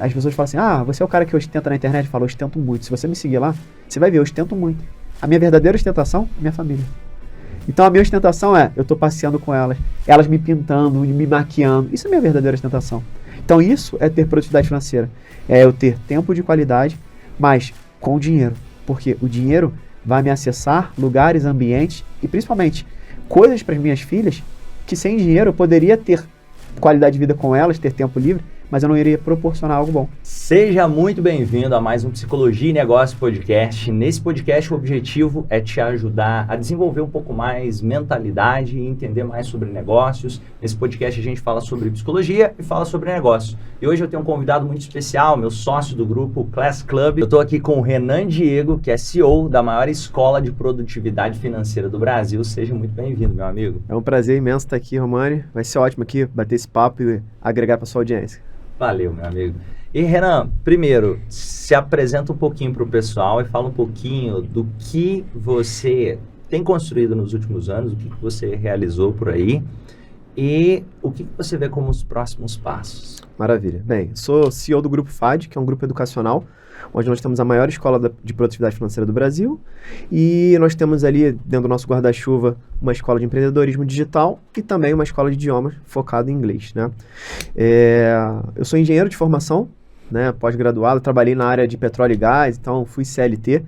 as pessoas falam assim, você é o cara que ostenta na internet? Eu falo, ostento muito. Se você me seguir lá, você vai ver, eu ostento muito. A minha verdadeira ostentação é minha família. Então a minha ostentação eu tô passeando com elas me pintando, me maquiando. Isso é minha verdadeira ostentação. Então isso é ter produtividade financeira. É eu ter tempo de qualidade, mas com dinheiro. Porque o dinheiro vai me acessar lugares, ambientes e principalmente coisas para as minhas filhas que sem dinheiro eu poderia ter qualidade de vida com elas, ter tempo livre, mas eu não iria proporcionar algo bom. Seja muito bem-vindo a mais um Psicologia e Negócio Podcast. Nesse podcast o objetivo é te ajudar a desenvolver um pouco mais mentalidade e entender mais sobre negócios. Nesse podcast a gente fala sobre psicologia e fala sobre negócio. E hoje eu tenho um convidado muito especial, meu sócio do grupo Class Club. Eu estou aqui com o Renan Diego, que é CEO da maior escola de produtividade financeira do Brasil. Seja muito bem-vindo, meu amigo. É um prazer imenso estar aqui, Romani. Vai ser ótimo aqui bater esse papo e agregar para sua audiência. Valeu, meu amigo. E Renan, primeiro, se apresenta um pouquinho para o pessoal e fala um pouquinho do que você tem construído nos últimos anos, o que você realizou por aí e o que você vê como os próximos passos. Maravilha. Bem, sou CEO do Grupo FAD, que é um grupo educacional, onde nós temos a maior escola de produtividade financeira do Brasil e nós temos ali, dentro do nosso guarda-chuva, uma escola de empreendedorismo digital e também uma escola de idiomas focada em inglês, né? Eu sou engenheiro de formação, né, pós-graduado, trabalhei na área de petróleo e gás, então fui CLT.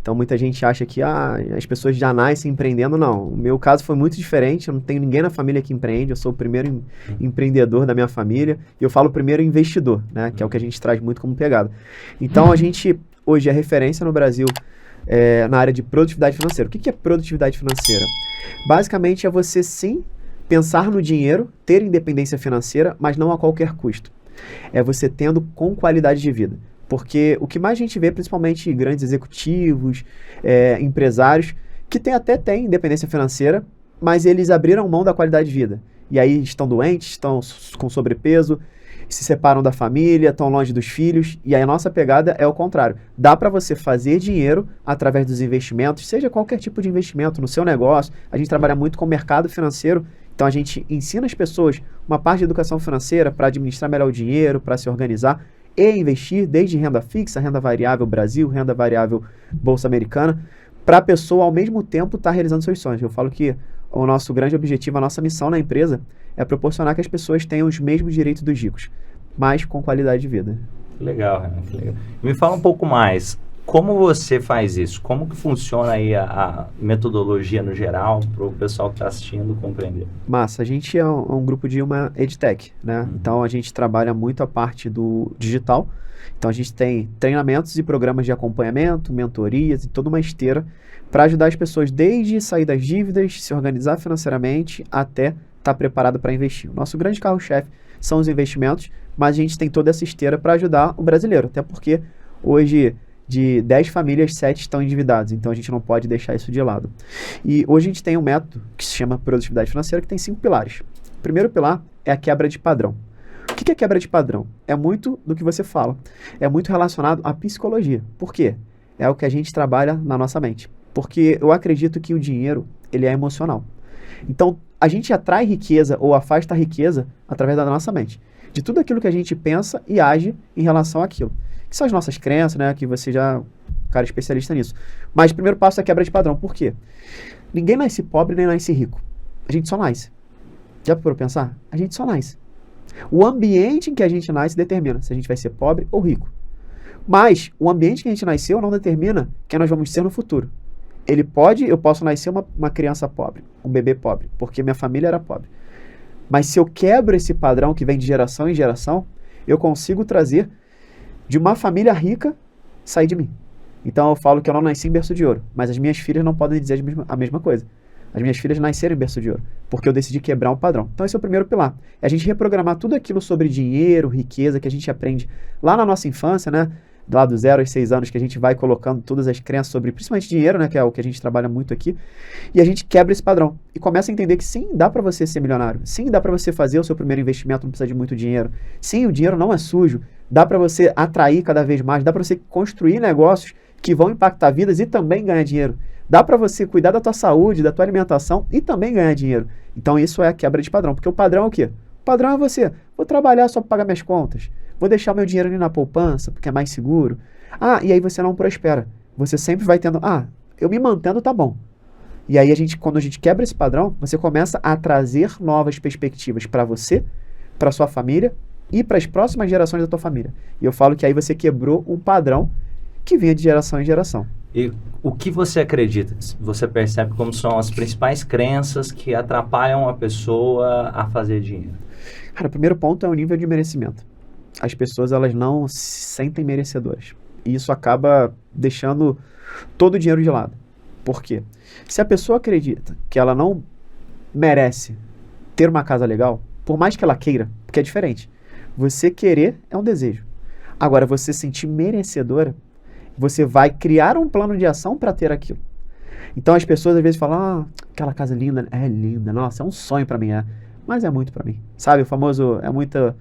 Então muita gente acha que as pessoas já nascem empreendendo. Não, o meu caso foi muito diferente, eu não tenho ninguém na família que empreende, eu sou o primeiro empreendedor da minha família, e eu falo primeiro investidor, né, que é o que a gente traz muito como pegada. Então a gente hoje é referência no Brasil na área de produtividade financeira. O que é produtividade financeira? Basicamente é você sim pensar no dinheiro, ter independência financeira, mas não a qualquer custo. É você tendo com qualidade de vida. Porque o que mais a gente vê, principalmente grandes executivos, empresários, que têm independência financeira, mas eles abriram mão da qualidade de vida. E aí estão doentes, estão com sobrepeso, se separam da família, estão longe dos filhos. E aí a nossa pegada é o contrário. Dá para você fazer dinheiro através dos investimentos, seja qualquer tipo de investimento no seu negócio. A gente trabalha muito com o mercado financeiro, então a gente ensina as pessoas uma parte de educação financeira para administrar melhor o dinheiro, para se organizar e investir, desde renda fixa, renda variável Brasil, renda variável Bolsa Americana, para a pessoa ao mesmo tempo estar realizando seus sonhos. Eu falo que o nosso grande objetivo, a nossa missão na empresa é proporcionar que as pessoas tenham os mesmos direitos dos ricos, mas com qualidade de vida. Que legal, Renan, que legal. Me fala um pouco mais, como você faz isso? Como que funciona aí a metodologia no geral para o pessoal que está assistindo compreender? Massa, a gente é um grupo de uma EdTech, né? Então a gente trabalha muito a parte do digital. Então a gente tem treinamentos e programas de acompanhamento, mentorias e toda uma esteira para ajudar as pessoas desde sair das dívidas, se organizar financeiramente, até estar preparado para investir. O nosso grande carro-chefe são os investimentos, mas a gente tem toda essa esteira para ajudar o brasileiro, até porque hoje de 10 famílias, 7 estão endividadas, então a gente não pode deixar isso de lado. E hoje a gente tem um método que se chama produtividade financeira, que tem 5 pilares. O primeiro pilar é a quebra de padrão. O que é quebra de padrão? É muito do que você fala, é muito relacionado à psicologia. Por quê? É o que a gente trabalha na nossa mente. Porque eu acredito que o dinheiro, ele é emocional. Então, a gente atrai riqueza ou afasta a riqueza através da nossa mente. De tudo aquilo que a gente pensa e age em relação àquilo. Que são as nossas crenças, né? Que você já é um cara especialista nisso. Mas o primeiro passo é a quebra de padrão. Por quê? Ninguém nasce pobre nem nasce rico. A gente só nasce. Já parou pra pensar? A gente só nasce. O ambiente em que a gente nasce determina se a gente vai ser pobre ou rico. Mas o ambiente que a gente nasceu não determina quem nós vamos ser no futuro. Eu posso nascer uma criança pobre, um bebê pobre, porque minha família era pobre. Mas se eu quebro esse padrão que vem de geração em geração, eu consigo trazer de uma família rica sair de mim. Então eu falo que eu não nasci em berço de ouro, mas as minhas filhas não podem dizer a mesma coisa. As minhas filhas nasceram em berço de ouro, porque eu decidi quebrar um padrão. Então esse é o primeiro pilar. É a gente reprogramar tudo aquilo sobre dinheiro, riqueza, que a gente aprende lá na nossa infância, né? Lá dos 0 aos 6 anos, que a gente vai colocando todas as crenças sobre, principalmente dinheiro, né? Que é o que a gente trabalha muito aqui. E a gente quebra esse padrão. E começa a entender que sim, dá para você ser milionário. Sim, dá para você fazer o seu primeiro investimento, não precisa de muito dinheiro. Sim, o dinheiro não é sujo. Dá para você atrair cada vez mais. Dá para você construir negócios que vão impactar vidas e também ganhar dinheiro. Dá para você cuidar da tua saúde, da tua alimentação e também ganhar dinheiro. Então isso é a quebra de padrão. Porque o padrão é o quê? O padrão é você. Vou trabalhar só para pagar minhas contas. vou deixar meu dinheiro ali na poupança, porque é mais seguro. E aí você não prospera. Você sempre vai tendo, eu me mantendo, tá bom. E aí quando a gente quebra esse padrão, você começa a trazer novas perspectivas para você, para sua família e para as próximas gerações da tua família. E eu falo que aí você quebrou um padrão que vinha de geração em geração. E o que você acredita? Você percebe como são as principais crenças que atrapalham a pessoa a fazer dinheiro? Cara, o primeiro ponto é o nível de merecimento. As pessoas, elas não se sentem merecedoras. E isso acaba deixando todo o dinheiro de lado. Por quê? Se a pessoa acredita que ela não merece ter uma casa legal, por mais que ela queira, porque é diferente. Você querer é um desejo. Agora, você se sentir merecedora, você vai criar um plano de ação para ter aquilo. Então, as pessoas às vezes falam, aquela casa linda, é linda, nossa, é um sonho para mim, mas é muito para mim. Sabe, o famoso, é muita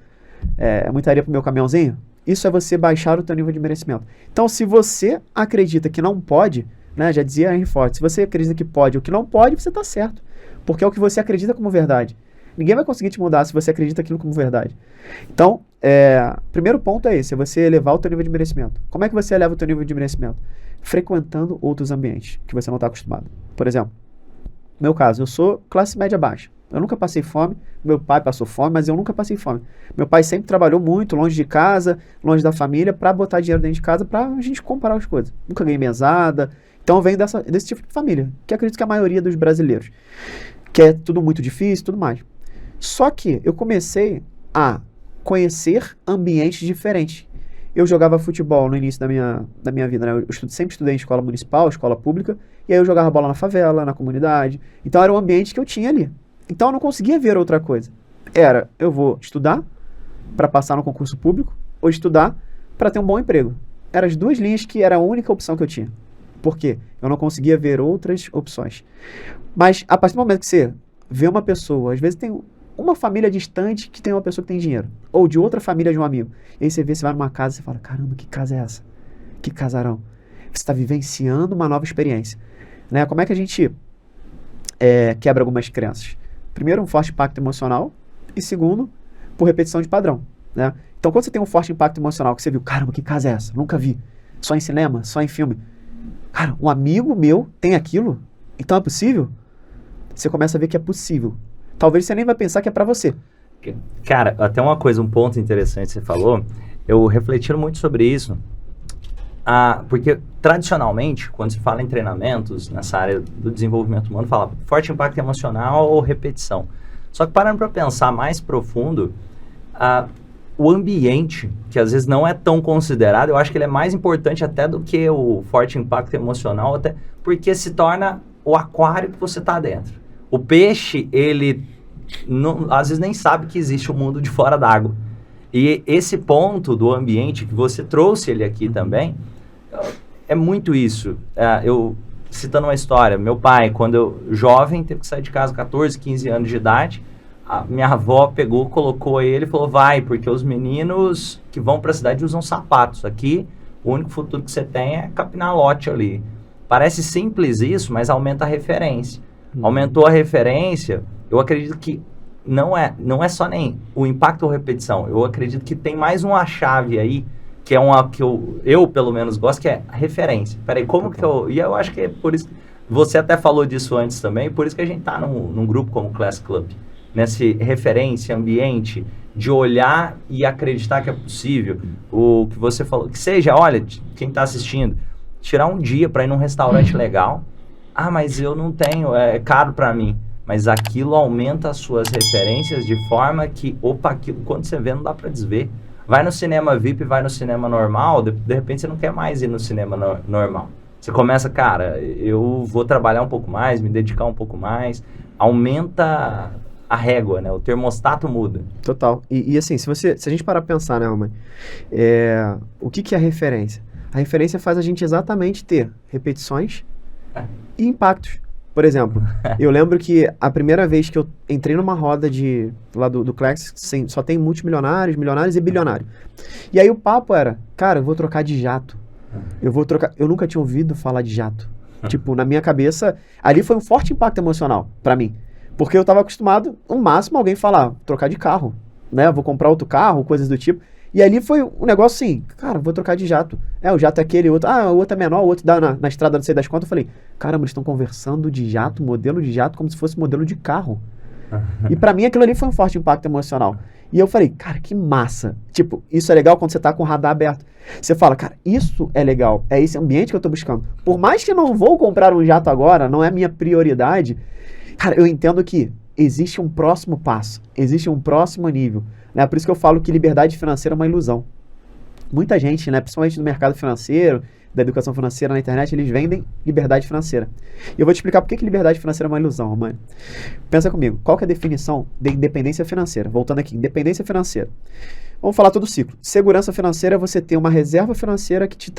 areia pro meu caminhãozinho? Isso é você baixar o teu nível de merecimento. Então, se você acredita que não pode, né, já dizia Henry Ford, se você acredita que pode ou que não pode, você está certo. Porque é o que você acredita como verdade. Ninguém vai conseguir te mudar se você acredita aquilo como verdade. Então, primeiro ponto é esse, é você elevar o teu nível de merecimento. Como é que você eleva o teu nível de merecimento? Frequentando outros ambientes que você não está acostumado. Por exemplo, no meu caso, eu sou classe média baixa. Eu nunca passei fome, meu pai passou fome, mas eu nunca passei fome. Meu pai sempre trabalhou muito, longe de casa, longe da família, para botar dinheiro dentro de casa para a gente comprar as coisas. Nunca ganhei mesada. Então eu venho desse tipo de família, que acredito que a maioria dos brasileiros, que é tudo muito difícil e tudo mais. Só que eu comecei a conhecer ambientes diferentes. Eu jogava futebol no início da minha vida, né? Eu sempre estudei em escola municipal, escola pública, e aí eu jogava bola na favela, na comunidade. Então era um ambiente que eu tinha ali. Então eu não conseguia ver outra coisa. Eu vou estudar para passar no concurso público, ou estudar para ter um bom emprego. Eram as duas linhas que era a única opção que eu tinha. Por quê? Eu não conseguia ver outras opções. Mas a partir do momento que você vê uma pessoa, às vezes tem uma família distante que tem uma pessoa que tem dinheiro, ou de outra família de um amigo. E aí você vai numa casa e você fala, caramba, que casa é essa? Que casarão? Você está vivenciando uma nova experiência. Né? Como é que a gente quebra algumas crenças? Primeiro, um forte impacto emocional, e segundo, por repetição de padrão. Né? Então, quando você tem um forte impacto emocional, que você viu, caramba, que casa é essa? Nunca vi. Só em cinema, só em filme. Cara, um amigo meu tem aquilo? Então é possível? Você começa a ver que é possível. Talvez você nem vai pensar que é pra você. Cara, até um ponto interessante que você falou, eu refletindo muito sobre isso, porque tradicionalmente, quando se fala em treinamentos, nessa área do desenvolvimento humano, fala forte impacto emocional ou repetição. Só que parando para pensar mais profundo, o ambiente, que às vezes não é tão considerado, eu acho que ele é mais importante até do que o forte impacto emocional, até porque se torna o aquário que você está dentro. O peixe, ele às vezes nem sabe que existe o mundo de fora d'água. E esse ponto do ambiente, que você trouxe ele aqui também, é muito isso. Eu, citando uma história, meu pai, quando eu jovem, teve que sair de casa 14, 15 anos de idade, a minha avó pegou, colocou ele e falou, vai, porque os meninos que vão para a cidade usam sapatos. Aqui, o único futuro que você tem é capinar lote ali. Parece simples isso, mas aumenta a referência. Aumentou a referência, eu acredito que não é só nem o impacto ou repetição, eu acredito que tem mais uma chave aí, que é uma que eu pelo menos gosto, que é a referência. Peraí, como que eu... E eu acho que é por isso... Você até falou disso antes também, por isso que a gente tá num grupo como o Class Club. Nessa referência, ambiente, de olhar e acreditar que é possível. O que você falou, que seja, olha, quem tá assistindo, tirar um dia para ir num restaurante legal. Mas eu não tenho, é caro para mim. Mas aquilo aumenta as suas referências de forma que, aquilo quando você vê não dá para desver. Vai no cinema VIP, vai no cinema normal, de repente você não quer mais ir no cinema normal. Você começa, cara, eu vou trabalhar um pouco mais, me dedicar um pouco mais. Aumenta a régua, né? O termostato muda. Total. E assim, se a gente parar pra pensar, né, Alma? O que é a referência? A referência faz a gente exatamente ter repetições e impactos. Por exemplo, eu lembro que a primeira vez que eu entrei numa roda lá do Class, só tem multimilionários, milionários e bilionários. E aí o papo era, cara, eu vou trocar de jato. Eu nunca tinha ouvido falar de jato. Tipo, na minha cabeça, ali foi um forte impacto emocional pra mim. Porque eu tava acostumado, no máximo, alguém falar, trocar de carro, né? Vou comprar outro carro, coisas do tipo. E ali foi um negócio assim, cara, vou trocar de jato. O jato é aquele, o outro é menor, o outro dá na estrada, não sei das quantas. Eu falei, caramba, eles estão conversando de jato, modelo de jato, como se fosse modelo de carro. E pra mim aquilo ali foi um forte impacto emocional. E eu falei, cara, que massa. Tipo, isso é legal quando você tá com o radar aberto. Você fala, cara, isso é legal, é esse ambiente que eu tô buscando. Por mais que eu não vou comprar um jato agora, não é minha prioridade, cara, eu entendo que existe um próximo passo, existe um próximo nível. Né? Por isso que eu falo que liberdade financeira é uma ilusão. Muita gente, né, principalmente no mercado financeiro, da educação financeira na internet, eles vendem liberdade financeira. E eu vou te explicar por que liberdade financeira é uma ilusão, Romano. Pensa comigo, qual que é a definição de independência financeira? Voltando aqui, independência financeira. Vamos falar todo o ciclo. Segurança financeira é você ter uma reserva financeira que te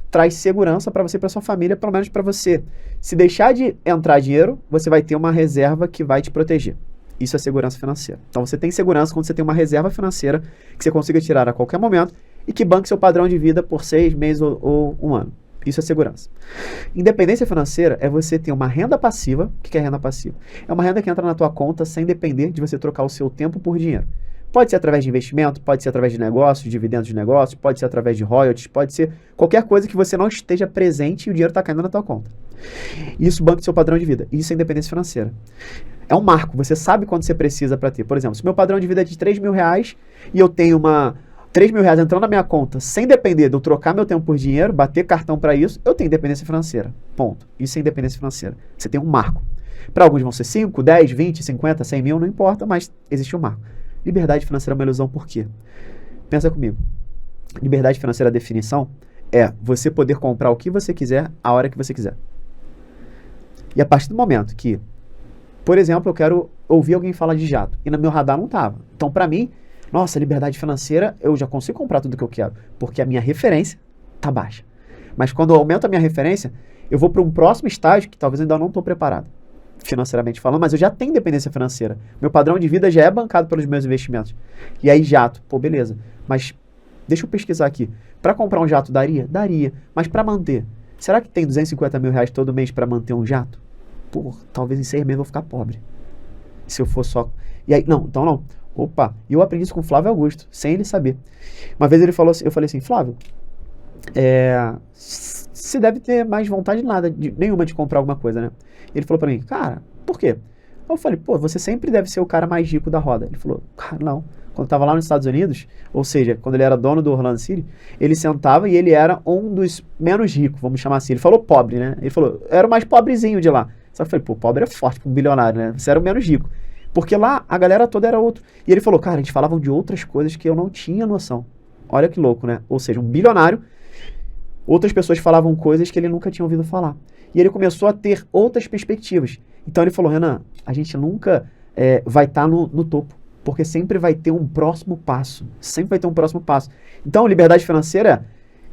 traz segurança para você e para sua família, pelo menos para você. Se deixar de entrar dinheiro, você vai ter uma reserva que vai te proteger. Isso é segurança financeira. Então você tem segurança quando você tem uma reserva financeira que você consiga tirar a qualquer momento e que banque seu padrão de vida por 6 meses ou um ano. Isso é segurança. Independência financeira é você ter uma renda passiva. O que é renda passiva? É uma renda que entra na tua conta sem depender de você trocar o seu tempo por dinheiro. Pode ser através de investimento, pode ser através de negócios, dividendos de negócios, pode ser através de royalties, pode ser qualquer coisa que você não esteja presente e o dinheiro está caindo na tua conta. Isso banca o seu padrão de vida. Isso é independência financeira. É um marco, você sabe quando você precisa para ter. Por exemplo, se meu padrão de vida é de R$3.000 e eu tenho R$3.000 entrando na minha conta sem depender de eu trocar meu tempo por dinheiro, bater cartão para isso, eu tenho independência financeira. Ponto. Isso é independência financeira. Você tem um marco. Para alguns vão ser 5, 10, 20, 50, 100 mil, não importa, mas existe um marco. Liberdade financeira é uma ilusão por quê? Pensa comigo. Liberdade financeira, a definição é você poder comprar o que você quiser, a hora que você quiser. E a partir do momento que, por exemplo, eu quero ouvir alguém falar de jato e no meu radar não estava. Então, para mim, nossa, liberdade financeira, eu já consigo comprar tudo que eu quero, porque a minha referência está baixa. Mas quando eu aumento a minha referência, eu vou para um próximo estágio que talvez eu ainda não estou preparado, financeiramente falando, mas eu já tenho independência financeira. Meu padrão de vida já é bancado pelos meus investimentos. E aí, jato, pô, beleza. Mas deixa eu pesquisar aqui. Para comprar um jato daria? Daria. Mas para manter, será que tem R$250 mil todo mês para manter um jato? Pô, talvez em 6 meses eu vou ficar pobre. Se eu for só... E aí, não, então não. Opa, e eu aprendi isso com o Flávio Augusto, sem ele saber. Uma vez ele falou assim, eu falei assim, Flávio, você deve ter mais vontade nenhuma de comprar alguma coisa, né? Ele falou pra mim, cara, por quê? Eu falei, pô, você sempre deve ser o cara mais rico da roda. Ele falou, cara, não. Quando eu tava lá nos Estados Unidos, ou seja, quando ele era dono do Orlando City, ele sentava e ele era um dos menos ricos, vamos chamar assim. Ele falou pobre, né? Ele falou, era o mais pobrezinho de lá. Só que eu falei, pô, pobre é forte pra um bilionário, né? Você era o menos rico. Porque lá a galera toda era outro. E ele falou, cara, a gente falava de outras coisas que eu não tinha noção. Olha que louco, né? Ou seja, um bilionário, outras pessoas falavam coisas que ele nunca tinha ouvido falar. E ele começou a ter outras perspectivas. Então ele falou, Renan, a gente nunca vai estar no topo, porque sempre vai ter um próximo passo. Sempre vai ter um próximo passo. Então, liberdade financeira,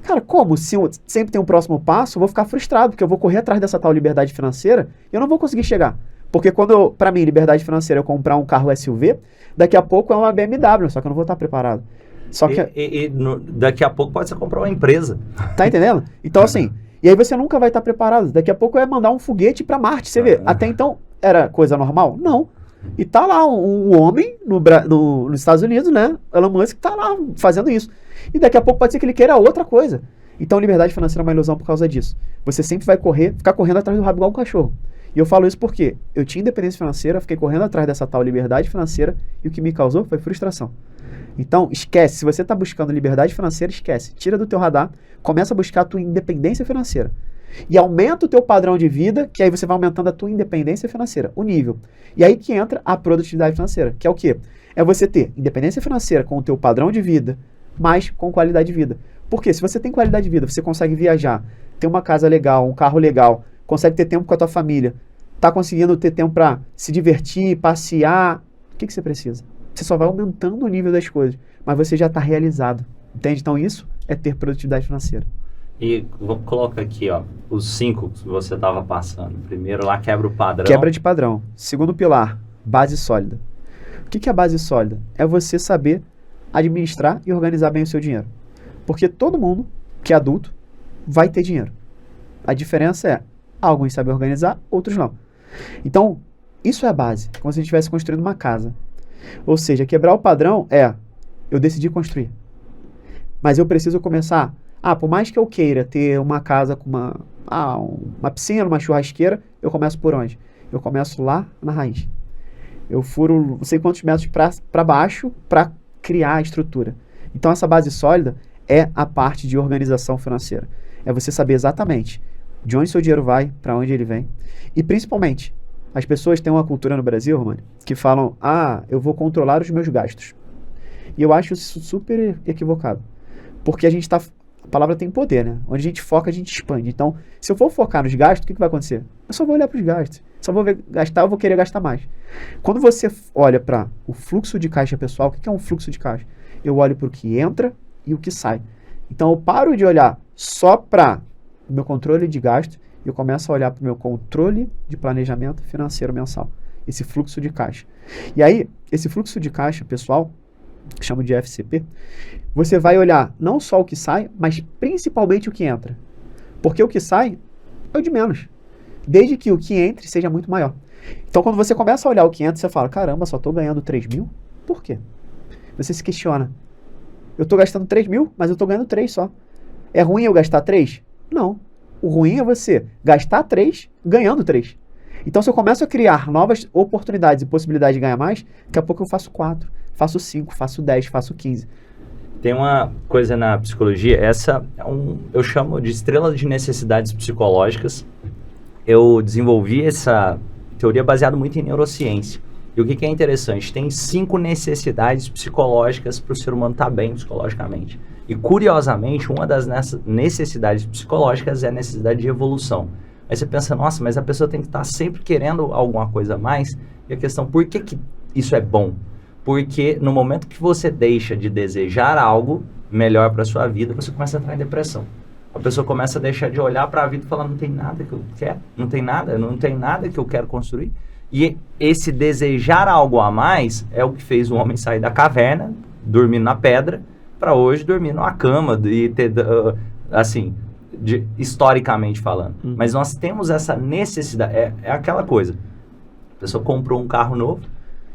cara, como? Se sempre tem um próximo passo, eu vou ficar frustrado, porque eu vou correr atrás dessa tal liberdade financeira e eu não vou conseguir chegar. Porque quando, para mim, liberdade financeira, eu comprar um carro SUV, daqui a pouco é uma BMW, só que eu não vou estar preparado. Só que daqui a pouco pode ser comprar uma empresa. Tá entendendo? Então, assim, e aí você nunca vai estar preparado. Daqui a pouco é mandar um foguete para Marte, você vê. Até então, era coisa normal? Não. E tá lá um homem nos Estados Unidos, né? Elon Musk tá lá fazendo isso. E daqui a pouco pode ser que ele queira outra coisa. Então, liberdade financeira é uma ilusão por causa disso. Você sempre vai ficar correndo atrás do rabo igual um cachorro. E eu falo isso porque eu tinha independência financeira, fiquei correndo atrás dessa tal liberdade financeira e o que me causou foi frustração. Então, esquece. Se você está buscando liberdade financeira, esquece. Tira do teu radar, começa a buscar a tua independência financeira. E aumenta o teu padrão de vida, que aí você vai aumentando a tua independência financeira, o nível. E aí que entra a produtividade financeira, que é o quê? É você ter independência financeira com o teu padrão de vida, mas com qualidade de vida. Porque se você tem qualidade de vida, você consegue viajar, ter uma casa legal, um carro legal, consegue ter tempo com a tua família, tá conseguindo ter tempo para se divertir, passear, o que você precisa? Você só vai aumentando o nível das coisas, mas você já está realizado, entende? Então isso é ter produtividade financeira. E coloca aqui, ó, os 5 que você estava passando. Primeiro lá, quebra o padrão. Quebra de padrão. Segundo pilar, base sólida. O que é a base sólida? É você saber administrar e organizar bem o seu dinheiro. Porque todo mundo que é adulto vai ter dinheiro. A diferença é, alguns sabem organizar, outros não. Então, isso é a base, como se a gente estivesse construindo uma casa. Ou seja, quebrar o padrão é, eu decidi construir. Mas eu preciso começar. Por mais que eu queira ter uma casa com uma piscina, uma churrasqueira, eu começo por onde? Eu começo lá na raiz. Eu furo não sei quantos metros para baixo para criar a estrutura. Então, essa base sólida é a parte de organização financeira. É você saber exatamente de onde seu dinheiro vai, para onde ele vem. E, principalmente, as pessoas têm uma cultura no Brasil, Romani, que falam, eu vou controlar os meus gastos. E eu acho isso super equivocado. Porque a palavra tem poder, né? Onde a gente foca, a gente expande. Então, se eu for focar nos gastos, o que vai acontecer? Eu só vou olhar para os gastos. Só vou gastar, eu vou querer gastar mais. Quando você olha para o fluxo de caixa pessoal, o que é um fluxo de caixa? Eu olho para o que entra e o que sai. Então, eu paro de olhar só para o meu controle de gasto e eu começo a olhar para o meu controle de planejamento financeiro mensal. Esse fluxo de caixa. E aí, esse fluxo de caixa pessoal, que chamo de FCP, você vai olhar não só o que sai, mas principalmente o que entra. Porque o que sai é o de menos. Desde que o que entre seja muito maior. Então, quando você começa a olhar o que entra, você fala, caramba, só estou ganhando 3 mil? Por quê? Você se questiona. Eu estou gastando 3 mil, mas eu estou ganhando 3 só. É ruim eu gastar 3? Não. O ruim é você gastar 3 ganhando 3. Então, se eu começo a criar novas oportunidades e possibilidades de ganhar mais, daqui a pouco eu faço 4, faço 5, faço 10, faço 15. Tem uma coisa na psicologia, eu chamo de estrela de necessidades psicológicas. Eu desenvolvi essa teoria baseada muito em neurociência. E o que é interessante? Tem 5 necessidades psicológicas para o ser humano estar bem psicologicamente. E, curiosamente, uma das necessidades psicológicas é a necessidade de evolução. Aí você pensa, nossa, mas a pessoa tem que estar sempre querendo alguma coisa a mais. E a questão, por que isso é bom? Porque no momento que você deixa de desejar algo melhor para a sua vida, você começa a entrar em depressão. A pessoa começa a deixar de olhar para a vida e falar, não tem nada que eu quero, não tem nada que eu quero construir. E esse desejar algo a mais é o que fez o homem sair da caverna, dormindo na pedra, para hoje dormir numa cama e ter, assim, historicamente falando. Mas nós temos essa necessidade, é aquela coisa. A pessoa comprou um carro novo,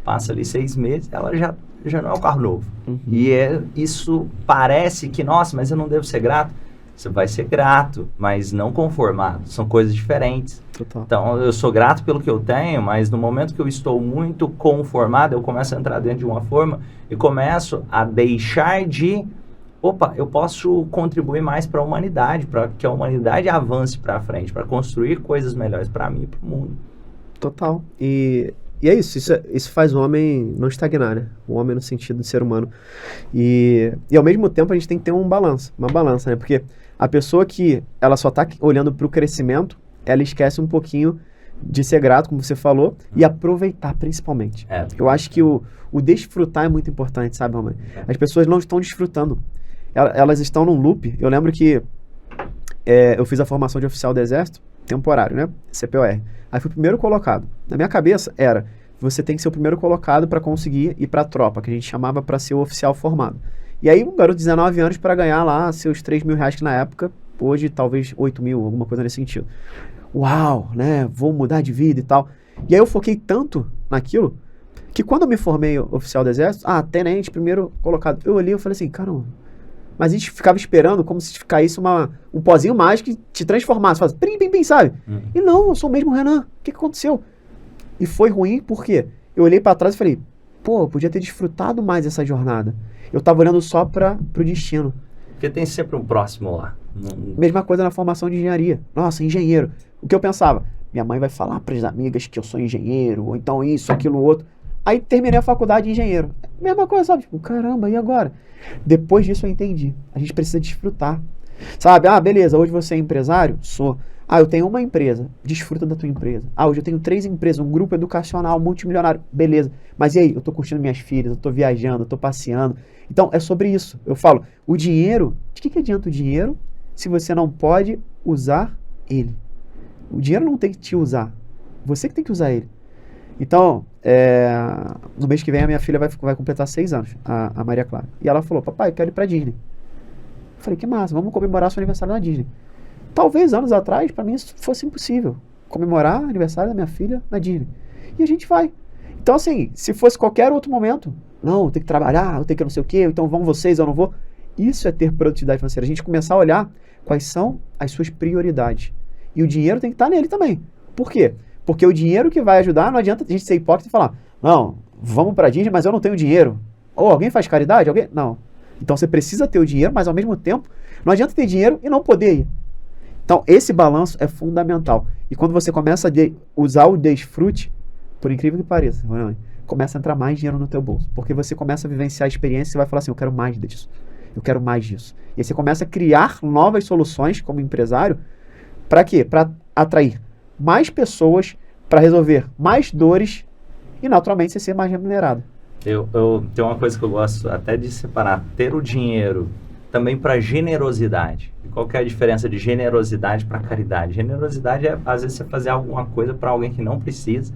passa ali 6 meses, ela já não é um carro novo. E isso parece que, nossa, mas eu não devo ser grato. Você vai ser grato, mas não conformado. São coisas diferentes. Total. Então, eu sou grato pelo que eu tenho, mas no momento que eu estou muito conformado, eu começo a entrar dentro de uma forma e começo a deixar de... eu posso contribuir mais para a humanidade, para que a humanidade avance para frente, para construir coisas melhores para mim e para o mundo. Total. E é isso faz o homem não estagnar, né? O homem no sentido de ser humano. E ao mesmo tempo a gente tem que ter uma balança, né? Porque a pessoa que ela só está olhando para o crescimento, ela esquece um pouquinho de ser grato, como você falou, e aproveitar principalmente. Eu acho que o desfrutar é muito importante, sabe, Romani? As pessoas não estão desfrutando. Elas estão num loop. Eu lembro que eu fiz a formação de oficial do Exército, temporário, né? CPOR. Aí fui o primeiro colocado. Na minha cabeça você tem que ser o primeiro colocado para conseguir ir para a tropa, que a gente chamava para ser o oficial formado. E aí um garoto de 19 anos para ganhar lá seus 3 mil reais, que na época, hoje talvez 8 mil, alguma coisa nesse sentido. Uau, né? Vou mudar de vida e tal. E aí eu foquei tanto naquilo, que quando eu me formei oficial do Exército, tenente, primeiro colocado, eu olhei e falei assim, caramba, mas a gente ficava esperando como se caísse um pozinho mágico que te transformasse, faz pim, pim, pim, sabe? E não, eu sou o mesmo Renan, o que aconteceu? E foi ruim porque eu olhei para trás e falei, eu podia ter desfrutado mais essa jornada. Eu tava olhando só pro destino. Porque tem sempre um próximo lá. Mesma coisa na formação de engenharia. Nossa, engenheiro. O que eu pensava? Minha mãe vai falar para as amigas que eu sou engenheiro, ou então isso, aquilo, outro. Aí terminei a faculdade de engenheiro. Mesma coisa, sabe? Tipo, caramba, e agora? Depois disso eu entendi. A gente precisa desfrutar. Sabe? Beleza, hoje você é empresário? Sou. Eu tenho uma empresa. Desfruta da tua empresa. Hoje eu tenho 3 empresas, um grupo educacional multimilionário. Beleza. Mas e aí? Eu tô curtindo minhas filhas, eu tô viajando, eu tô passeando. Então, é sobre isso. Eu falo, o dinheiro, de que adianta o dinheiro se você não pode usar ele? O dinheiro não tem que te usar. Você que tem que usar ele. Então, no mês que vem a minha filha vai completar 6 anos, a Maria Clara. E ela falou, papai, eu quero ir pra Disney. Eu falei, que massa, vamos comemorar seu aniversário na Disney. Talvez anos atrás, pra mim, isso fosse impossível. Comemorar o aniversário da minha filha na Disney. E a gente vai. Então, assim, se fosse qualquer outro momento, não, eu tenho que trabalhar, eu tenho que não sei o quê, então vão vocês, eu não vou. Isso é ter produtividade financeira. A gente começar a olhar quais são as suas prioridades. E o dinheiro tem que estar nele também. Por quê? Porque o dinheiro que vai ajudar, não adianta a gente ser hipócrita e falar, não, vamos para Disney, mas eu não tenho dinheiro. Ou alguém faz caridade? Alguém? Não. Então você precisa ter o dinheiro, mas ao mesmo tempo, não adianta ter dinheiro e não poder ir. Então esse balanço é fundamental. E quando você começa a usar o desfrute, por incrível que pareça, começa a entrar mais dinheiro no teu bolso. Porque você começa a vivenciar a experiência e vai falar assim, eu quero mais disso. Eu quero mais disso. E aí você começa a criar novas soluções como empresário. Para quê? Para atrair mais pessoas, para resolver mais dores e naturalmente você ser mais remunerado. Eu tenho uma coisa que eu gosto até de separar. Ter o dinheiro também para generosidade. E qual que é a diferença de generosidade para caridade? Generosidade é, às vezes, você fazer alguma coisa para alguém que não precisa.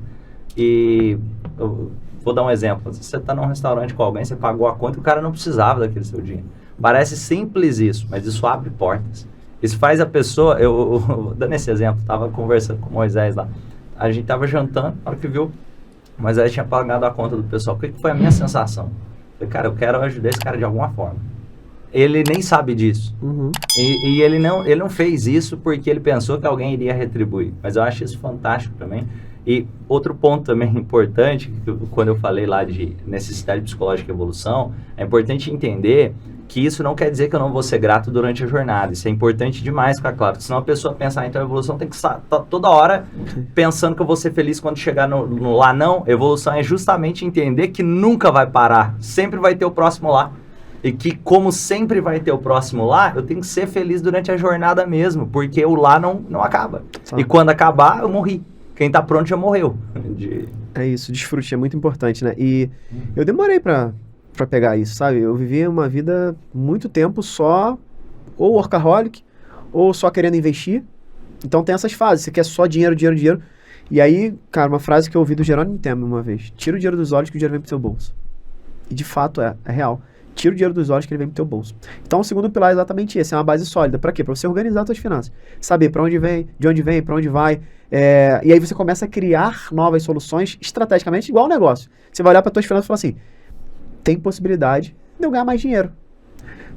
E eu vou dar um exemplo. Você está num restaurante com alguém, você pagou a conta e o cara não precisava daquele seu dinheiro. Parece simples isso, mas isso abre portas. Isso faz a pessoa... Eu dando esse exemplo, estava conversando com o Moisés lá. A gente estava jantando, na hora que viu, o Moisés tinha pagado a conta do pessoal. O que foi a minha sensação? Eu falei, cara, eu quero ajudar esse cara de alguma forma. Ele nem sabe disso. Uhum. E ele não fez isso porque ele pensou que alguém iria retribuir. Mas eu acho isso fantástico também. E outro ponto também importante, quando eu falei lá de necessidade psicológica e evolução, é importante entender que isso não quer dizer que eu não vou ser grato durante a jornada. Isso é importante demais ficar claro. Senão a pessoa pensa, então a evolução tem que estar toda hora pensando que eu vou ser feliz quando chegar no lá. Não, evolução é justamente entender que nunca vai parar. Sempre vai ter o próximo lá. E que como sempre vai ter o próximo lá, eu tenho que ser feliz durante a jornada mesmo. Porque o lá não acaba. E quando acabar, eu morri. Quem tá pronto já morreu. É isso, desfrute, é muito importante, né? E eu demorei pra pegar isso, sabe? Eu vivi uma vida muito tempo só ou workaholic, ou só querendo investir. Então tem essas fases, você quer só dinheiro, dinheiro, dinheiro. E aí, cara, uma frase que eu ouvi do Jerônimo Temer uma vez. Tira o dinheiro dos olhos que o dinheiro vem pro seu bolso. E de fato é real. Tira o dinheiro dos olhos que ele vem pro teu bolso. Então o segundo pilar é exatamente esse, é uma base sólida. Pra quê? Pra você organizar as suas finanças. Saber pra onde vem, de onde vem, pra onde vai. E aí você começa a criar novas soluções estrategicamente, igual ao negócio. Você vai olhar para tuas finanças e falar assim, tem possibilidade de eu ganhar mais dinheiro.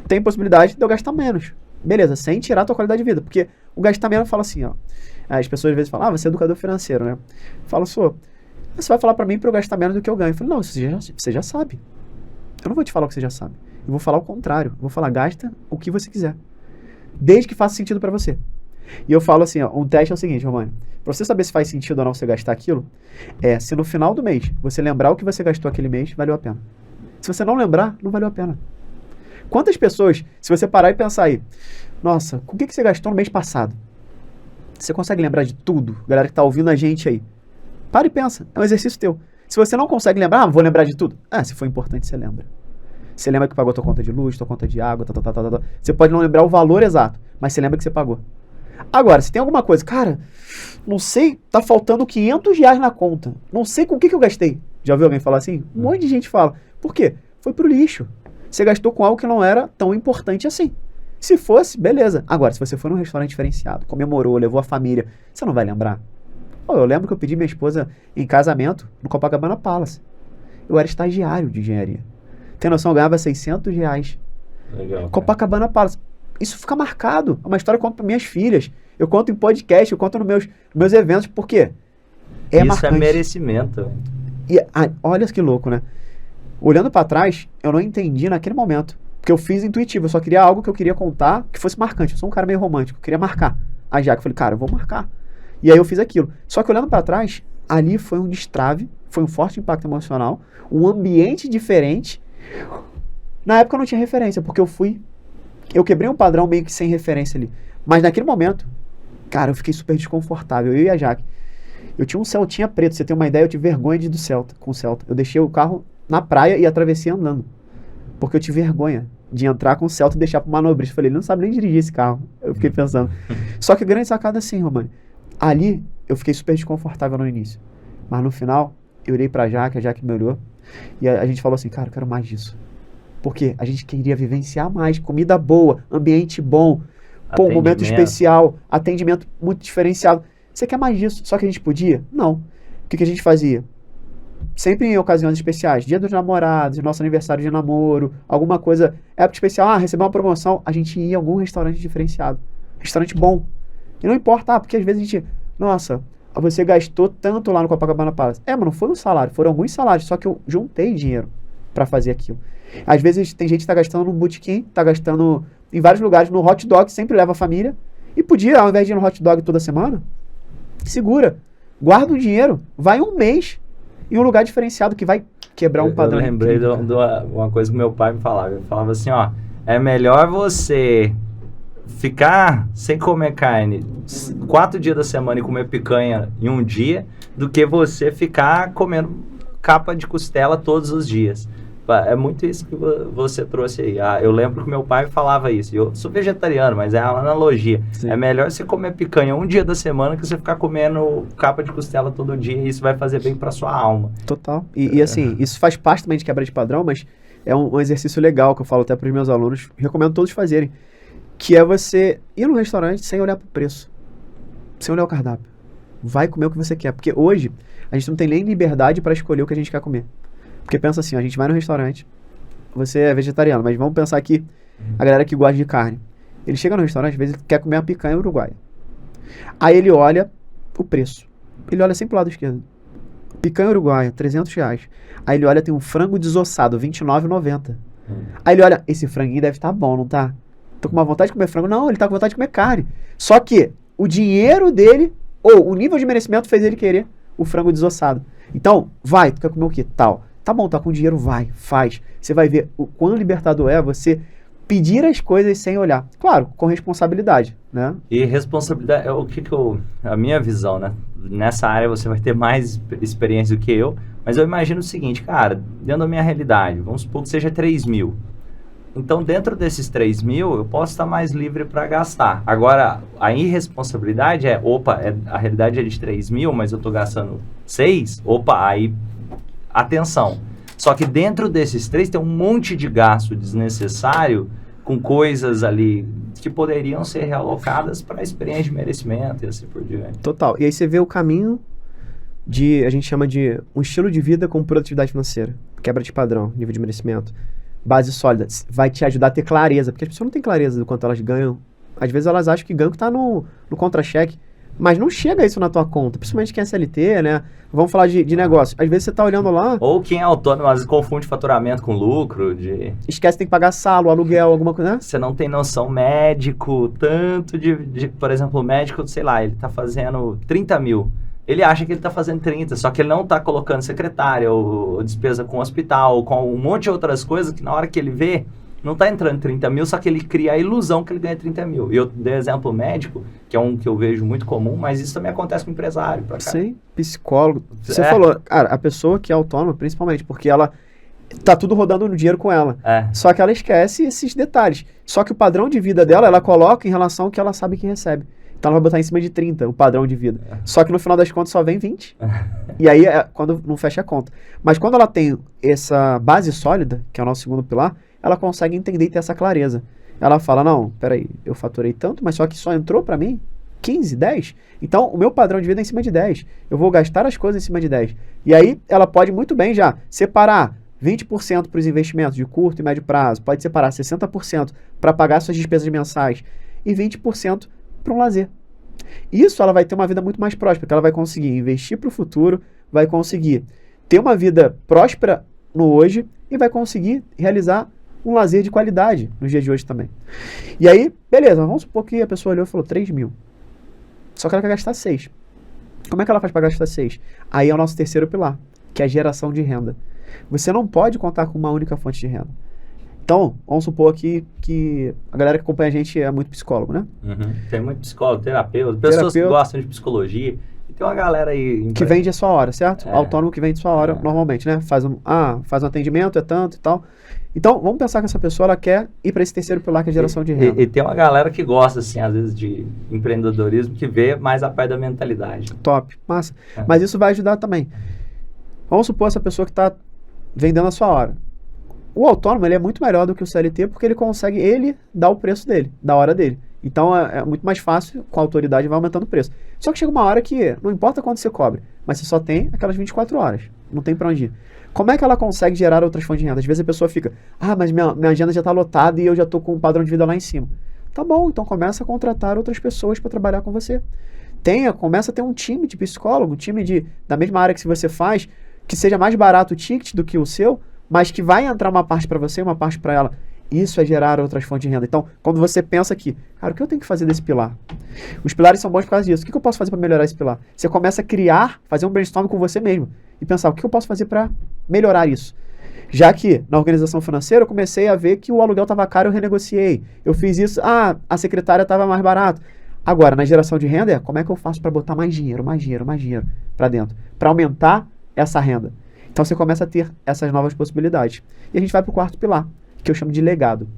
Tem possibilidade de eu gastar menos. Beleza, sem tirar a tua qualidade de vida. Porque o gastar menos fala assim, ó. As pessoas às vezes falam, você é educador financeiro, né? Fala, você vai falar para mim para eu gastar menos do que eu ganho. Eu falo, não, você já sabe. Eu não vou te falar o que você já sabe. Eu vou falar o contrário. Eu vou falar, gasta o que você quiser. Desde que faça sentido para você. E eu falo assim, ó, um teste é o seguinte, Romano. Pra você saber se faz sentido ou não você gastar aquilo, se no final do mês você lembrar o que você gastou aquele mês, valeu a pena. Se você não lembrar, não valeu a pena. Quantas pessoas, se você parar e pensar aí, nossa, com o que você gastou no mês passado? Você consegue lembrar de tudo? Galera que tá ouvindo a gente aí. Para e pensa, é um exercício teu. Se você não consegue lembrar, vou lembrar de tudo. Se for importante, você lembra. Você lembra que pagou tua conta de luz, tua conta de água, Você pode não lembrar o valor exato, mas você lembra que você pagou. Agora, se tem alguma coisa, cara, não sei, tá faltando R$500 na conta. Não sei com o que eu gastei. Já ouviu alguém falar assim? Um monte de gente fala. Por quê? Foi pro lixo. Você gastou com algo que não era tão importante assim. Se fosse, beleza. Agora, se você for num restaurante diferenciado, comemorou, levou a família, você não vai lembrar? Eu lembro que eu pedi minha esposa em casamento no Copacabana Palace. Eu era estagiário de engenharia. Tem noção? Eu ganhava R$600. Legal. Copacabana Palace. Isso fica marcado. É uma história que eu conto para minhas filhas. Eu conto em podcast, eu conto nos meus eventos. Por quê? Isso marcante. É merecimento. E olha que louco, né? Olhando para trás, eu não entendi naquele momento. Porque eu fiz intuitivo. Eu só queria algo que eu queria contar que fosse marcante. Eu sou um cara meio romântico. Eu queria marcar. Aí já que eu falei, cara, eu vou marcar. E aí eu fiz aquilo. Só que olhando para trás, ali foi um destrave. Foi um forte impacto emocional. Um ambiente diferente. Na época eu não tinha referência. Porque eu quebrei um padrão meio que sem referência ali. Mas naquele momento, cara, eu fiquei super desconfortável. Eu e a Jaque. Eu tinha um Celtinha preto. Você tem uma ideia, eu tive vergonha de ir com o Celta. Eu deixei o carro na praia e atravessei andando. Porque eu tive vergonha de entrar com o Celta e deixar pro manobrista. Eu falei, ele não sabe nem dirigir esse carro. Eu fiquei pensando. Só que a grande sacada é assim, Romani. Ali, eu fiquei super desconfortável no início. Mas no final, eu olhei pra Jaque, a Jaque me olhou. E a gente falou assim, cara, eu quero mais disso. Porque a gente queria vivenciar mais, comida boa, ambiente bom, um momento especial, atendimento muito diferenciado. Você quer mais disso? Só que a gente podia? Não. O que a gente fazia? sempre em ocasiões especiais, dia dos namorados, nosso aniversário de namoro, alguma coisa, época especial, recebeu uma promoção, a gente ia em algum restaurante diferenciado. Restaurante bom. E não importa, porque às vezes a gente, nossa, você gastou tanto lá no Copacabana Palace. Mas não foi um salário, foram alguns salários, só que eu juntei dinheiro para fazer aquilo. Às vezes tem gente que tá gastando no botequim, tá gastando em vários lugares, no hot dog, sempre leva a família, e podia, ao invés de ir no hot dog toda semana, segura, guarda o dinheiro, vai um mês em um lugar diferenciado que vai quebrar um padrão. Eu lembrei de uma coisa que meu pai me falava. Ele falava assim, ó, é melhor você ficar sem comer carne 4 dias da semana e comer picanha em um dia, do que você ficar comendo capa de costela todos os dias. É muito isso que você trouxe aí. Eu lembro que meu pai falava isso. Eu sou vegetariano, mas é uma analogia. Sim. É melhor você comer picanha um dia da semana que você ficar comendo capa de costela todo dia, e isso vai fazer bem para sua alma. Total. E assim, isso faz parte também de quebra de padrão, mas é um exercício legal que eu falo até para os meus alunos, recomendo todos fazerem, que é você ir no restaurante sem olhar para o preço, sem olhar o cardápio. Vai comer o que você quer, porque hoje a gente não tem nem liberdade para escolher o que a gente quer comer. Porque pensa assim, a gente vai no restaurante, você é vegetariano, mas vamos pensar aqui, a galera que gosta de carne. Ele chega no restaurante, às vezes ele quer comer uma picanha uruguaia. Aí ele olha o preço. Ele olha sempre pro lado esquerdo. Picanha uruguaia, R$300. Aí ele olha, tem um frango desossado, R$29,90. Aí ele olha, esse franguinho deve estar bom, não tá? Tô com uma vontade de comer frango. Não, ele tá com vontade de comer carne. Só que o dinheiro dele, ou o nível de merecimento fez ele querer o frango desossado. Então, vai, tu quer comer o quê? Tal. Tá bom, tá com dinheiro, vai, faz. Você vai ver o quão libertador é você pedir as coisas sem olhar. Claro, com responsabilidade, né? E responsabilidade, a minha visão, né? Nessa área você vai ter mais experiência do que eu, mas eu imagino o seguinte, cara, dentro da minha realidade, vamos supor que seja 3 mil. Então, dentro desses 3 mil, eu posso estar mais livre para gastar. Agora, a irresponsabilidade a realidade é de 3 mil, mas eu tô gastando 6, aí... Atenção, só que dentro desses 3 tem um monte de gasto desnecessário com coisas ali que poderiam ser realocadas para a experiência de merecimento e assim por diante. Total. E aí você vê o caminho a gente chama de um estilo de vida com produtividade financeira, quebra de padrão, nível de merecimento, base sólida, vai te ajudar a ter clareza, porque as pessoas não têm clareza do quanto elas ganham. Às vezes elas acham que ganham que está no contra-cheque, mas não chega isso na tua conta, principalmente quem é CLT, né? Vamos falar de negócio. Às vezes você tá olhando lá... Ou quem é autônomo, às vezes confunde faturamento com lucro. Esquece que tem que pagar salo, aluguel, alguma coisa, né? Você não tem noção médico, tanto por exemplo, o médico, sei lá, ele tá fazendo 30 mil. Ele acha que ele tá fazendo 30, só que ele não tá colocando secretária, ou despesa com hospital, ou com um monte de outras coisas que na hora que ele vê... Não está entrando 30 mil, só que ele cria a ilusão que ele ganha 30 mil. E eu dei exemplo médico, que é um que eu vejo muito comum, mas isso também acontece com empresário. Sim, psicólogo. Você falou, cara, a pessoa que é autônoma, principalmente, porque ela tá tudo rodando no dinheiro com ela. Só que ela esquece esses detalhes. Só que o padrão de vida dela, ela coloca em relação ao que ela sabe que recebe. Então ela vai botar em cima de 30, o padrão de vida. Só que no final das contas só vem 20. E aí é quando não fecha a conta. Mas quando ela tem essa base sólida, que é o nosso segundo pilar, ela consegue entender e ter essa clareza. Ela fala, não, peraí, eu faturei tanto, mas só que só entrou pra mim 15, 10. Então, o meu padrão de vida é em cima de 10. Eu vou gastar as coisas em cima de 10. E aí, ela pode muito bem já separar 20% para os investimentos de curto e médio prazo. Pode separar 60% para pagar suas despesas mensais e 20% para um lazer. Isso ela vai ter uma vida muito mais próspera, porque ela vai conseguir investir para o futuro, vai conseguir ter uma vida próspera no hoje e vai conseguir realizar um lazer de qualidade nos dias de hoje também. E aí, beleza, vamos supor que a pessoa olhou e falou 3 mil. Só que ela quer gastar 6. Como é que ela faz para gastar 6? Aí é o nosso terceiro pilar, que é a geração de renda. Você não pode contar com uma única fonte de renda. Então, vamos supor aqui que a galera que acompanha a gente é muito psicólogo, né? Tem muito psicólogo, terapeuta, pessoas que gostam de psicologia. E tem uma galera aí... Que vende a sua hora, certo? Autônomo que vende a sua hora normalmente, né? Faz um atendimento, é tanto e tal. Então, vamos pensar que essa pessoa ela quer ir para esse terceiro pilar, que é a geração de renda. E tem uma galera que gosta, assim, às vezes, de empreendedorismo, que vê mais a parte da mentalidade. Top, massa. Mas isso vai ajudar também. Vamos supor essa pessoa que está vendendo a sua hora. O autônomo, ele é muito melhor do que o CLT, porque ele consegue, dar o preço dele, da hora dele. Então, é muito mais fácil, com a autoridade, vai aumentando o preço. Só que chega uma hora que, não importa quanto você cobre, mas você só tem aquelas 24 horas. não tem para onde ir. Como é que ela consegue gerar outras fontes de renda? Às vezes a pessoa fica, mas minha agenda já está lotada e eu já estou com um padrão de vida lá em cima. Tá bom, então começa a contratar outras pessoas para trabalhar com você. Começa a ter um time de psicólogo, um time da mesma área que você faz, que seja mais barato o ticket do que o seu, mas que vai entrar uma parte para você e uma parte para ela. Isso é gerar outras fontes de renda. Então, quando você pensa aqui, cara, o que eu tenho que fazer desse pilar? Os pilares são bons por causa disso. O que eu posso fazer para melhorar esse pilar? Você começa a criar, fazer um brainstorm com você mesmo e pensar, o que eu posso fazer para melhorar isso? Já que na organização financeira eu comecei a ver que o aluguel estava caro, eu renegociei. Eu fiz isso, a secretária estava mais barato. Agora, na geração de renda, como é que eu faço para botar mais dinheiro para dentro? Para aumentar essa renda. Então, você começa a ter essas novas possibilidades. E a gente vai para o quarto pilar, que eu chamo de legado.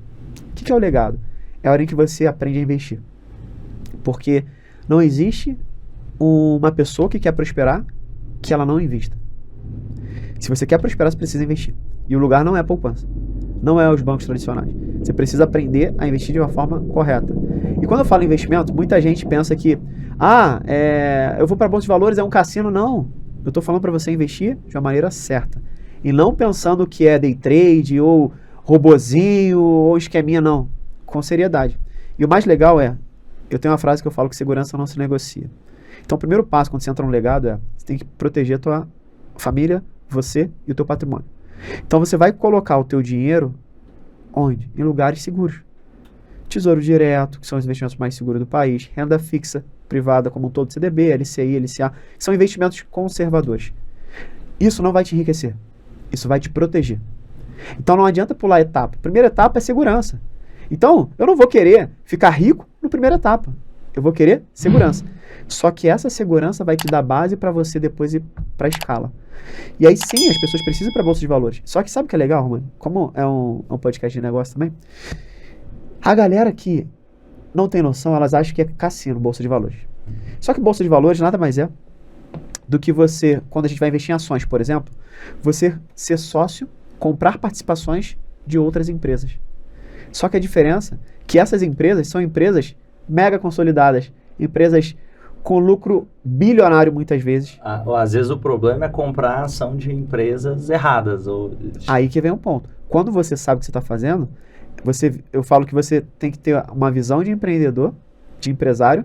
O que é o legado? É a hora em que você aprende a investir. Porque não existe uma pessoa que quer prosperar que ela não invista. Se você quer prosperar, você precisa investir. E o lugar não é a poupança. Não é os bancos tradicionais. Você precisa aprender a investir de uma forma correta. E quando eu falo investimento, muita gente pensa que eu vou para a Bolsa de Valores, é um cassino. Não. Eu estou falando para você investir de uma maneira certa. E não pensando que é day trade, ou robozinho, ou esqueminha, não. Com seriedade. E o mais legal eu tenho uma frase que eu falo que segurança não se negocia. Então, o primeiro passo quando você entra no legado você tem que proteger a tua família, você e o teu patrimônio. Então, você vai colocar o teu dinheiro onde? Em lugares seguros. Tesouro Direto, que são os investimentos mais seguros do país, renda fixa privada como um todo, CDB, LCI, LCA, que são investimentos conservadores. Isso não vai te enriquecer. Isso vai te proteger. Então, não adianta pular etapa. A primeira etapa é segurança. Então, eu não vou querer ficar rico na primeira etapa. Eu vou querer segurança. Só que essa segurança vai te dar base para você depois ir para a escala. E aí sim, as pessoas precisam ir para a Bolsa de Valores. Só que sabe o que é legal, Romano? Como é um podcast de negócio também, a galera que não tem noção, elas acham que é cassino, Bolsa de Valores. Só que Bolsa de Valores nada mais é do que você, quando a gente vai investir em ações, por exemplo, você ser sócio, comprar participações de outras empresas. Só que a diferença é que essas empresas são empresas mega consolidadas, empresas com lucro bilionário muitas vezes. Às vezes o problema é comprar a ação de empresas erradas. Aí que vem um ponto. Quando você sabe o que você está fazendo, eu falo que você tem que ter uma visão de empreendedor, de empresário,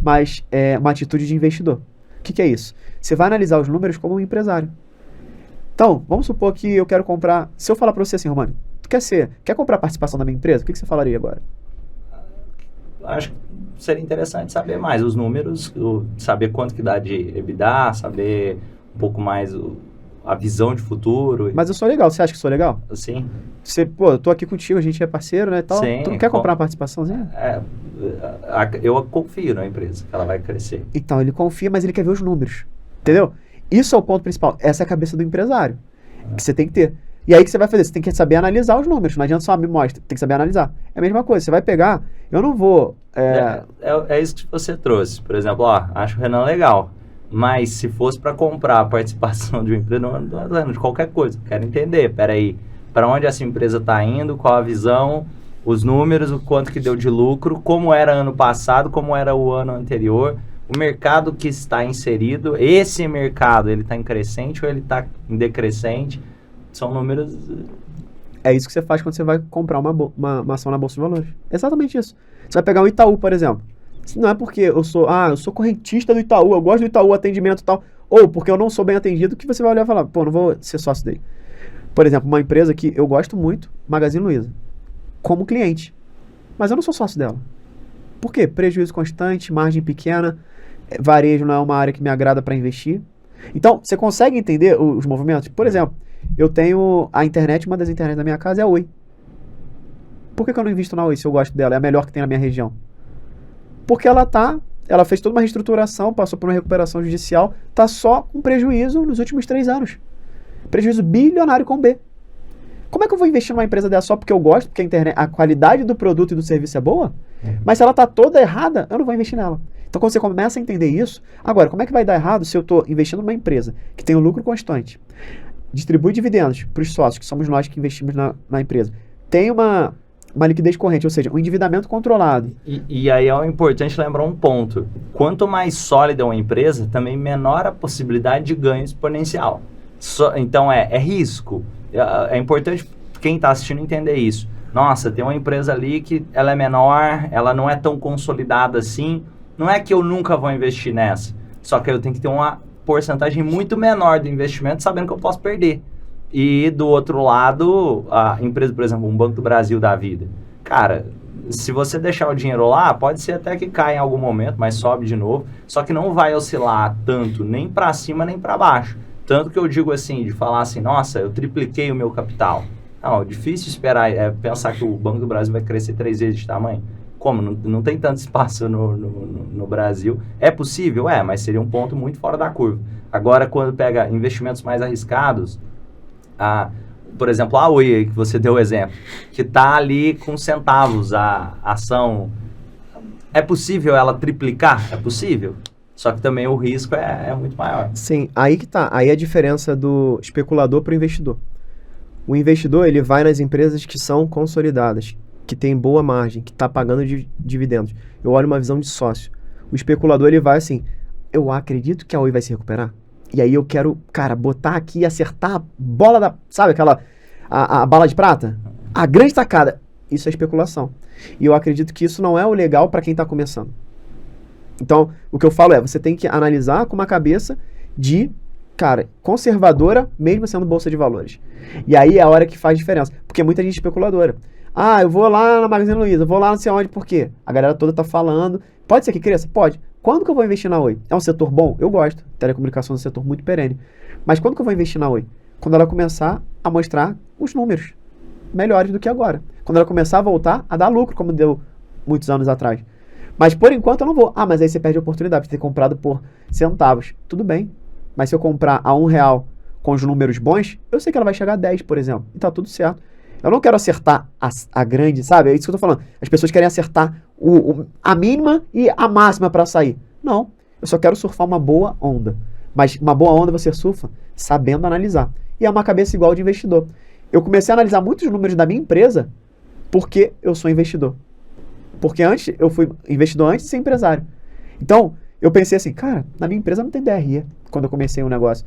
mas uma atitude de investidor. O que é isso? Você vai analisar os números como um empresário. Então, vamos supor que eu quero comprar... Se eu falar para você assim, Romano, tu quer comprar participação da minha empresa? O que você falaria agora? Acho que seria interessante saber mais os números, saber quanto que dá de EBITDA, saber um pouco mais a visão de futuro. Mas eu sou legal, você acha que eu sou legal? Sim. Eu tô aqui contigo, a gente é parceiro, né, tal. Sim, tu não quer comprar uma participaçãozinha? Eu confio na empresa, que ela vai crescer. Então, ele confia, mas ele quer ver os números, entendeu? Isso é o ponto principal, essa é a cabeça do empresário, que você tem que ter. E aí o que você vai fazer? Você tem que saber analisar os números, não adianta só me mostra, tem que saber analisar. É a mesma coisa, você vai pegar, eu não vou... É isso que você trouxe, por exemplo, acho o Renan legal, mas se fosse para comprar a participação de uma empresa, não de qualquer coisa, quero entender, peraí, para onde essa empresa está indo, qual a visão, os números, o quanto que deu de lucro, como era ano passado, como era o ano anterior, o mercado que está inserido, esse mercado, ele está em crescente ou ele está em decrescente, são números... É isso que você faz quando você vai comprar uma ação na Bolsa de Valores. Exatamente isso. Você vai pegar o Itaú, por exemplo. Não é porque eu sou correntista do Itaú, eu gosto do Itaú, atendimento e tal, ou porque eu não sou bem atendido, que você vai olhar e falar, não vou ser sócio dele. Por exemplo, uma empresa que eu gosto muito, Magazine Luiza, como cliente. Mas eu não sou sócio dela. Por quê? Prejuízo constante, margem pequena, varejo não é uma área que me agrada para investir. Então, você consegue entender os movimentos? Por exemplo, eu tenho a internet, uma das internets da minha casa é a Oi. Por que eu não invisto na Oi se eu gosto dela? É a melhor que tem na minha região. Porque ela fez toda uma reestruturação, passou por uma recuperação judicial, está só com prejuízo nos últimos 3 anos. Prejuízo bilionário com B. Como é que eu vou investir numa empresa dessa só porque eu gosto, porque a qualidade do produto e do serviço é boa? Mas se ela está toda errada, eu não vou investir nela. Então, quando você começa a entender isso, agora, como é que vai dar errado se eu estou investindo numa empresa que tem um lucro constante, distribui dividendos para os sócios, que somos nós que investimos na empresa, tem uma liquidez corrente, ou seja, um endividamento controlado. E aí é importante lembrar um ponto. Quanto mais sólida é uma empresa, também menor a possibilidade de ganho exponencial. Então é risco. É importante quem está assistindo entender isso. Nossa, tem uma empresa ali que ela é menor, ela não é tão consolidada assim. Não é que eu nunca vou investir nessa. Só que eu tenho que ter uma porcentagem muito menor do investimento, sabendo que eu posso perder. E do outro lado, a empresa, por exemplo, um Banco do Brasil da vida. Cara, se você deixar o dinheiro lá, pode ser até que caia em algum momento, mas sobe de novo. Só que não vai oscilar tanto, nem para cima, nem para baixo. Tanto que eu digo assim, de falar assim, nossa, eu tripliquei o meu capital. Não, é difícil esperar, pensar que o Banco do Brasil vai crescer 3 vezes de tamanho. Como? Não tem tanto espaço no Brasil. É possível? Mas seria um ponto muito fora da curva. Agora, quando pega investimentos mais arriscados, por exemplo, a Oi, que você deu o exemplo, que está ali com centavos a ação, é possível ela triplicar? É possível. Só que também o risco é muito maior. Sim, aí que tá. Aí a diferença do especulador para o investidor. O investidor, ele vai nas empresas que são consolidadas, que tem boa margem, que está pagando dividendos. Eu olho uma visão de sócio. O especulador, ele vai assim, eu acredito que a Oi vai se recuperar. E aí eu quero, cara, botar aqui e acertar a bola da... Sabe aquela... A bala de prata? A grande tacada. Isso é especulação. E eu acredito que isso não é o legal para quem está começando. Então, o que eu falo você tem que analisar com uma cabeça de, cara, conservadora, mesmo sendo bolsa de valores. E aí é a hora que faz diferença. Porque muita gente é especuladora. Eu vou lá na Magazine Luiza, vou lá não sei onde, por quê? A galera toda tá falando. Pode ser que cresça? Pode. Quando que eu vou investir na Oi? É um setor bom? Eu gosto. Telecomunicação é um setor muito perene. Mas quando que eu vou investir na Oi? Quando ela começar a mostrar os números melhores do que agora. Quando ela começar a voltar a dar lucro, como deu muitos anos atrás. Mas por enquanto eu não vou. Mas aí você perde a oportunidade de ter comprado por centavos. Tudo bem. Mas se eu comprar a R$1 com os números bons, eu sei que ela vai chegar a 10, por exemplo. E tá tudo certo. Eu não quero acertar a grande, sabe? É isso que eu tô falando. As pessoas querem acertar a mínima e a máxima para sair. Não. Eu só quero surfar uma boa onda. Mas uma boa onda você surfa sabendo analisar. E é uma cabeça igual de investidor. Eu comecei a analisar muitos números da minha empresa porque eu sou investidor. Porque antes, eu fui investidor antes de ser empresário. Então, eu pensei assim, cara, na minha empresa não tem DRE, quando eu comecei um negócio.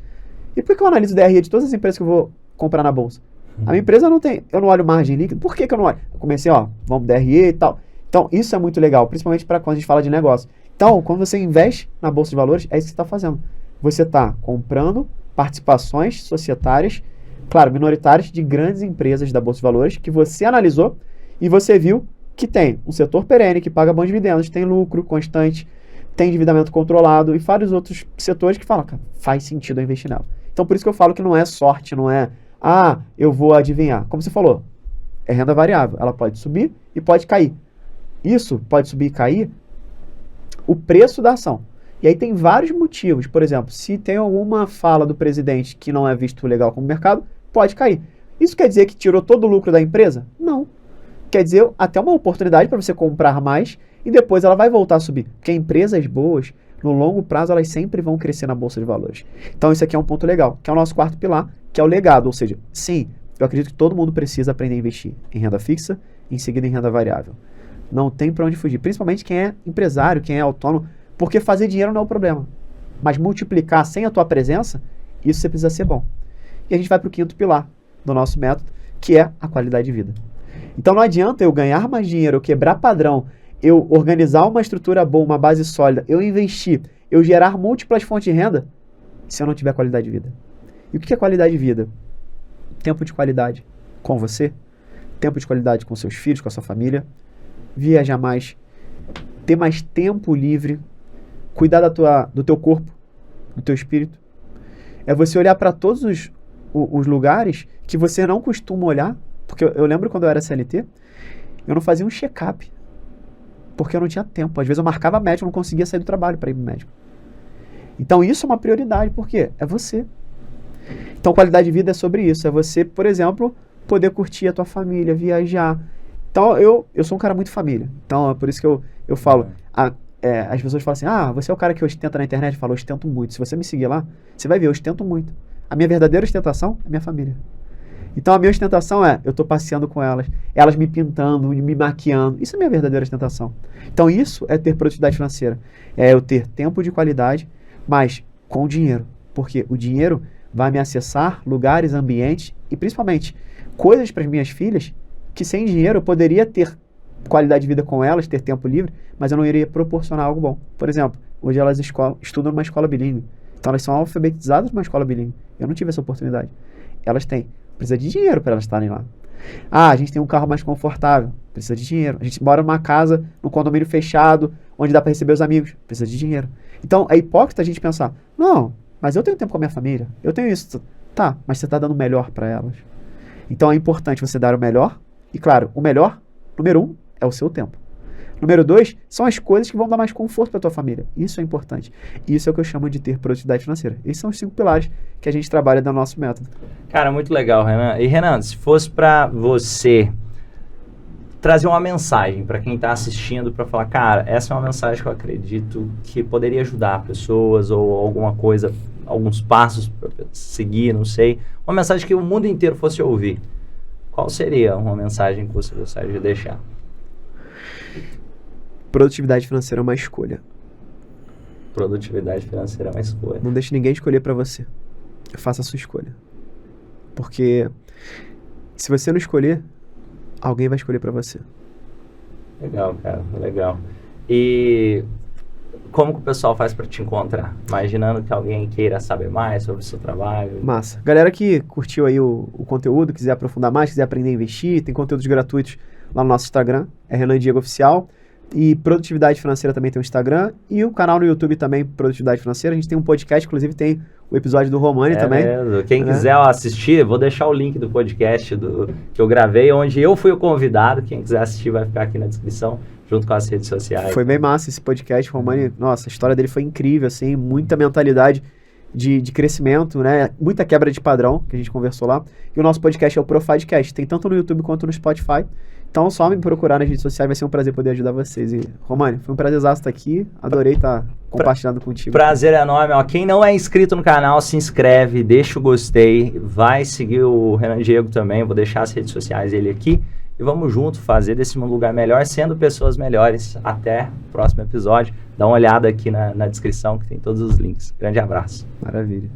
E por que eu analiso DRE de todas as empresas que eu vou comprar na bolsa? A minha empresa não tem, eu não olho margem líquida. Por que eu não olho? Eu comecei, vamos DRE e tal. Então, isso é muito legal, principalmente para quando a gente fala de negócio. Então, quando você investe na bolsa de valores, é isso que você está fazendo. Você está comprando participações societárias, claro, minoritárias, de grandes empresas da bolsa de valores, que você analisou e você viu que tem um setor perene, que paga bons dividendos, tem lucro constante, tem endividamento controlado e vários outros setores que falam, cara, faz sentido eu investir nela. Então, por isso que eu falo que não é sorte, não é, eu vou adivinhar. Como você falou, é renda variável. Ela pode subir e pode cair. Isso pode subir e cair o preço da ação. E aí tem vários motivos. Por exemplo, se tem alguma fala do presidente que não é visto legal como mercado, pode cair. Isso quer dizer que tirou todo o lucro da empresa? Não. Quer dizer, até uma oportunidade para você comprar mais e depois ela vai voltar a subir. Porque empresas boas, no longo prazo, elas sempre vão crescer na bolsa de valores. Então isso aqui é um ponto legal, que é o nosso quarto pilar, que é o legado. Ou seja, sim, eu acredito que todo mundo precisa aprender a investir em renda fixa, em seguida em renda variável. Não tem para onde fugir. Principalmente quem é empresário, quem é autônomo, porque fazer dinheiro não é o problema. Mas multiplicar sem a tua presença, isso você precisa ser bom. E a gente vai para o quinto pilar do nosso método, que é a qualidade de vida. Então não adianta eu ganhar mais dinheiro, eu quebrar padrão, eu organizar uma estrutura boa, uma base sólida, eu investir, eu gerar múltiplas fontes de renda, se eu não tiver qualidade de vida. E o que é qualidade de vida? Tempo de qualidade com você, tempo de qualidade com seus filhos, com a sua família, viajar mais, ter mais tempo livre, cuidar do teu corpo, do teu espírito. É você olhar para todos os lugares que você não costuma olhar, porque eu lembro quando eu era CLT, eu não fazia um check-up, porque eu não tinha tempo. Às vezes eu marcava médico, eu não conseguia sair do trabalho para ir pro médico. Então isso é uma prioridade, por quê? É você. Então qualidade de vida é sobre isso, é você, por exemplo, poder curtir a tua família, viajar. Então eu sou um cara muito família, então é por isso que eu falo, as pessoas falam assim, você é o cara que ostenta na internet? Eu falo, eu ostento muito. Se você me seguir lá, você vai ver, eu ostento muito. A minha verdadeira ostentação é minha família. Então a minha ostentação eu estou passeando com elas me pintando, me maquiando. Isso é minha verdadeira ostentação. Então isso é ter produtividade financeira. É eu ter tempo de qualidade, mas com dinheiro. Porque o dinheiro vai me acessar lugares, ambientes e principalmente coisas para as minhas filhas que sem dinheiro eu poderia ter qualidade de vida com elas, ter tempo livre, mas eu não iria proporcionar algo bom. Por exemplo, hoje elas estudam numa escola bilíngue. Então elas são alfabetizadas numa escola bilíngue. Eu não tive essa oportunidade. Elas têm. Precisa de dinheiro para elas estarem lá. Ah, a gente tem um carro mais confortável. Precisa de dinheiro. A gente mora numa casa, num condomínio fechado, onde dá para receber os amigos. Precisa de dinheiro. Então é hipócrita a gente pensar, não, mas eu tenho tempo com a minha família. Eu tenho isso. Tá, mas você está dando o melhor para elas. Então é importante você dar o melhor. E claro, o melhor, número 1, é o seu tempo. Número 2, são as coisas que vão dar mais conforto para a tua família. Isso é importante. Isso é o que eu chamo de ter produtividade financeira. Esses são os 5 pilares que a gente trabalha no nosso método. Cara, muito legal, Renan. E Renan, se fosse para você trazer uma mensagem para quem está assistindo, para falar, cara, essa é uma mensagem que eu acredito que poderia ajudar pessoas ou alguma coisa, alguns passos para seguir, não sei. Uma mensagem que o mundo inteiro fosse ouvir. Qual seria uma mensagem que você gostaria de deixar? Produtividade financeira é uma escolha. Produtividade financeira é uma escolha. Não deixe ninguém escolher para você. Faça a sua escolha. Porque se você não escolher, alguém vai escolher para você. Legal, cara. Legal. E como que o pessoal faz para te encontrar? Imaginando que alguém queira saber mais sobre o seu trabalho. Massa. Galera que curtiu aí o conteúdo, quiser aprofundar mais, quiser aprender a investir, tem conteúdos gratuitos lá no nosso Instagram, é Renan Diego Oficial. E Produtividade Financeira também tem o Instagram. E o canal no YouTube também, Produtividade Financeira. A gente tem um podcast, inclusive tem o episódio do Romani também. Mesmo. Quem quiser assistir, vou deixar o link do podcast que eu gravei, onde eu fui o convidado. Quem quiser assistir vai ficar aqui na descrição, junto com as redes sociais. Foi bem massa esse podcast, Romani. Nossa, a história dele foi incrível, assim, muita mentalidade de crescimento, né? Muita quebra de padrão, que a gente conversou lá. E o nosso podcast é o Profidcast. Tem tanto no YouTube quanto no Spotify. Então, só me procurar nas redes sociais, vai ser um prazer poder ajudar vocês. E, Romani, foi um prazerzaço estar aqui. Adorei estar compartilhando contigo. Prazer é enorme. Ó, quem não é inscrito no canal, se inscreve, deixa o gostei, vai seguir o Renan Diego também. Vou deixar as redes sociais dele aqui. E vamos junto fazer desse mundo um lugar melhor, sendo pessoas melhores. Até o próximo episódio. Dá uma olhada aqui na descrição que tem todos os links. Grande abraço. Maravilha.